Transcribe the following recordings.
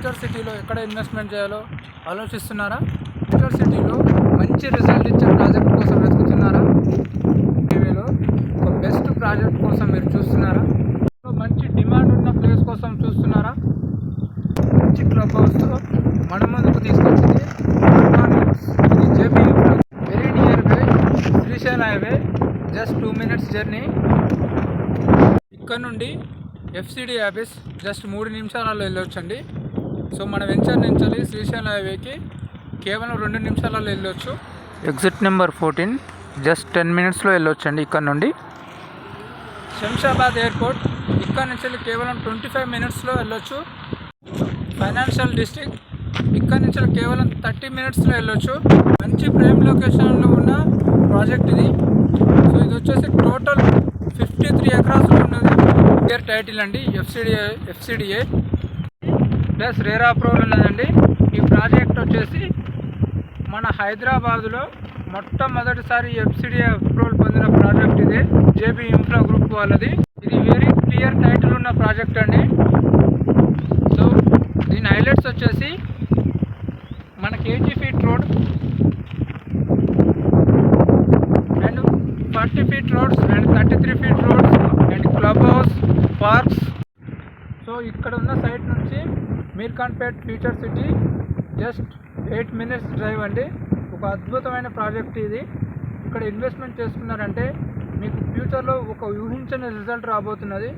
Future సిటీలో ఎక్కడ investment చేయాలో ఆలోచిస్తున్నారా? ఫ్యూచర్ సిటీలో మంచి రిజల్ట్ ఇచ్చే ప్రాజెక్ట్ కోసం వెతుకుతున్నారా? టీవీలో ఒక బెస్ట్ ప్రాజెక్ట్ కోసం మీరు చూస్తున్నారా? మంచి డిమాండ్ ఉన్న ప్లేస్ కోసం చూస్తున్నారా? మంచి క్లబ్ హౌస్తో మన ముందుకు తీసుకొచ్చింది JB infra. Very near by Srisailam highway, just 2 minutes journey. ఇక్కడ నుండి ఎఫ్సిడి ఆఫీస్ జస్ట్ 3 నిమిషాలలో వెళ్ళొచ్చండి. సో మన వెంచర్ నుంచి శ్రీశైలం హైవేకి కేవలం 2 నిమిషాలలో వెళ్ళొచ్చు. ఎగ్జిట్ నెంబర్ 14 జస్ట్ 10 minutesలో వెళ్ళొచ్చండి. ఇక్కడ నుండి శంషాబాద్ ఎయిర్పోర్ట్ ఇక్కడ నుంచి కేవలం 25 minutesలో వెళ్ళొచ్చు. ఫైనాన్షియల్ డిస్ట్రిక్ట్ ఇక్కడ నుంచి కేవలం 30 minutesలో వెళ్ళొచ్చు. మంచి ప్రైమ్ లొకేషన్లో ఉన్న ప్రాజెక్ట్ ఇది. సో ఇది వచ్చేసి టోటల్ 53 acresలో ఉన్నది. క్లియర్ టైటిల్ అండి, ఎఫ్సిడిఏ ప్లస్ రేరా అప్రూవల్ ఉన్నదండి. ఈ ప్రాజెక్ట్ వచ్చేసి మన హైదరాబాదులో మొట్టమొదటిసారి ఎఫ్సిడిఏ అప్రూవల్ పొందిన ప్రాజెక్ట్ ఇది. జేబీ ఇన్ఫ్రా గ్రూప్ వాళ్ళది. ఇది వెరీ క్లియర్ టైటిల్ ఉన్న ప్రాజెక్ట్ అండి. సో దీని హైలైట్స్ వచ్చేసి మనకి 80 feet road and 40 feet roads and 33 feet roads and club house, parks. So ఇక్కడ ఉన్న సైట్ నుంచి Meerkhanpet future city just 8 minutes drive అండి. ఒక అద్భుతమైన ప్రాజెక్ట్ ఇది. ఇక్కడ ఇన్వెస్ట్మెంట్ చేసుకున్నారంటే మీకు ఫ్యూచర్లో ఒక ఊహించని రిజల్ట్ రాబోతున్నది.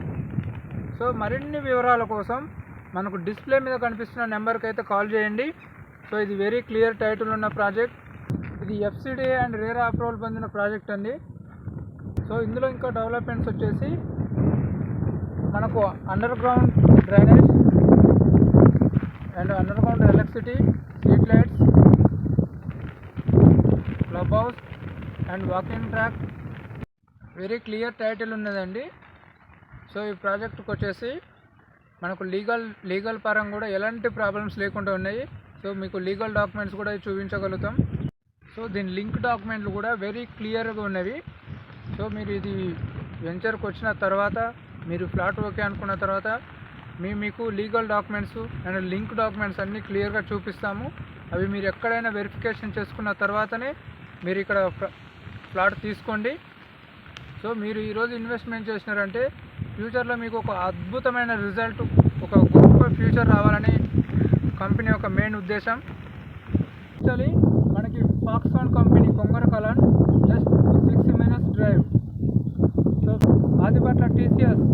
సో మరిన్ని వివరాల కోసం మనకు డిస్ప్లే మీద కనిపిస్తున్న నెంబర్కి అయితే కాల్ చేయండి. సో ఇది వెరీ క్లియర్ టైటిల్ ఉన్న ప్రాజెక్ట్. ఇది ఎఫ్సిడిఏ అండ్ రేరా అప్రూవల్ పొందిన ప్రాజెక్ట్ అండి. సో ఇందులో ఇంకా డెవలప్మెంట్స్ వచ్చేసి మనకు under ground drainage and under ground electricity, street lights, club house and walking track. Very clear title ఉన్నదండి. సో ఈ ప్రాజెక్ట్కి వచ్చేసి మనకు లీగల్ పరంగా కూడా ఎలాంటి ప్రాబ్లమ్స్ లేకుండా ఉన్నాయి. సో మీకు లీగల్ డాక్యుమెంట్స్ కూడా చూపించగలుగుతాం. సో దీని లింక్ డాక్యుమెంట్లు కూడా వెరీ క్లియర్గా ఉన్నవి. సో మీరు ఇది వెంచర్కి వచ్చిన తర్వాత మీరు ఫ్లాట్ ఓకే అనుకున్న తర్వాత మీకు legal documents and link documents అన్నీ క్లియర్గా చూపిస్తాము. అవి మీరు ఎక్కడైనా వెరిఫికేషన్ చేసుకున్న తర్వాతనే మీరు ఇక్కడ ఫ్లాట్ తీసుకోండి. సో మీరు ఈరోజు ఇన్వెస్ట్మెంట్ చేసినారంటే ఫ్యూచర్లో మీకు ఒక అద్భుతమైన రిజల్ట్, ఒక గొప్ప ఫ్యూచర్ రావాలని కంపెనీ యొక్క మెయిన్ ఉద్దేశం. యాక్చువల్లీ మనకి Foxconn company Kongarakalan just 6 minutes drive. So Adibatla TCS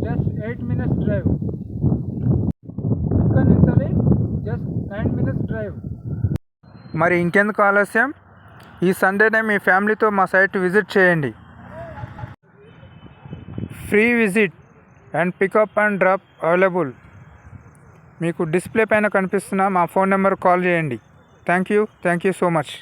just 8 minutes drive. ఇక్కడ నుంచి జస్ట్ 9 minutes డ్రైవ్. మరి ఇంకెందుకు ఆలస్యం, ఈ సండేనే మీ ఫ్యామిలీతో మా సైట్ విజిట్ చేయండి. Free visit and pickup and drop available. మీకు డిస్ప్లే పైన కనిపిస్తున్న మా ఫోన్ నెంబర్ కాల్ చేయండి. Thank you so much.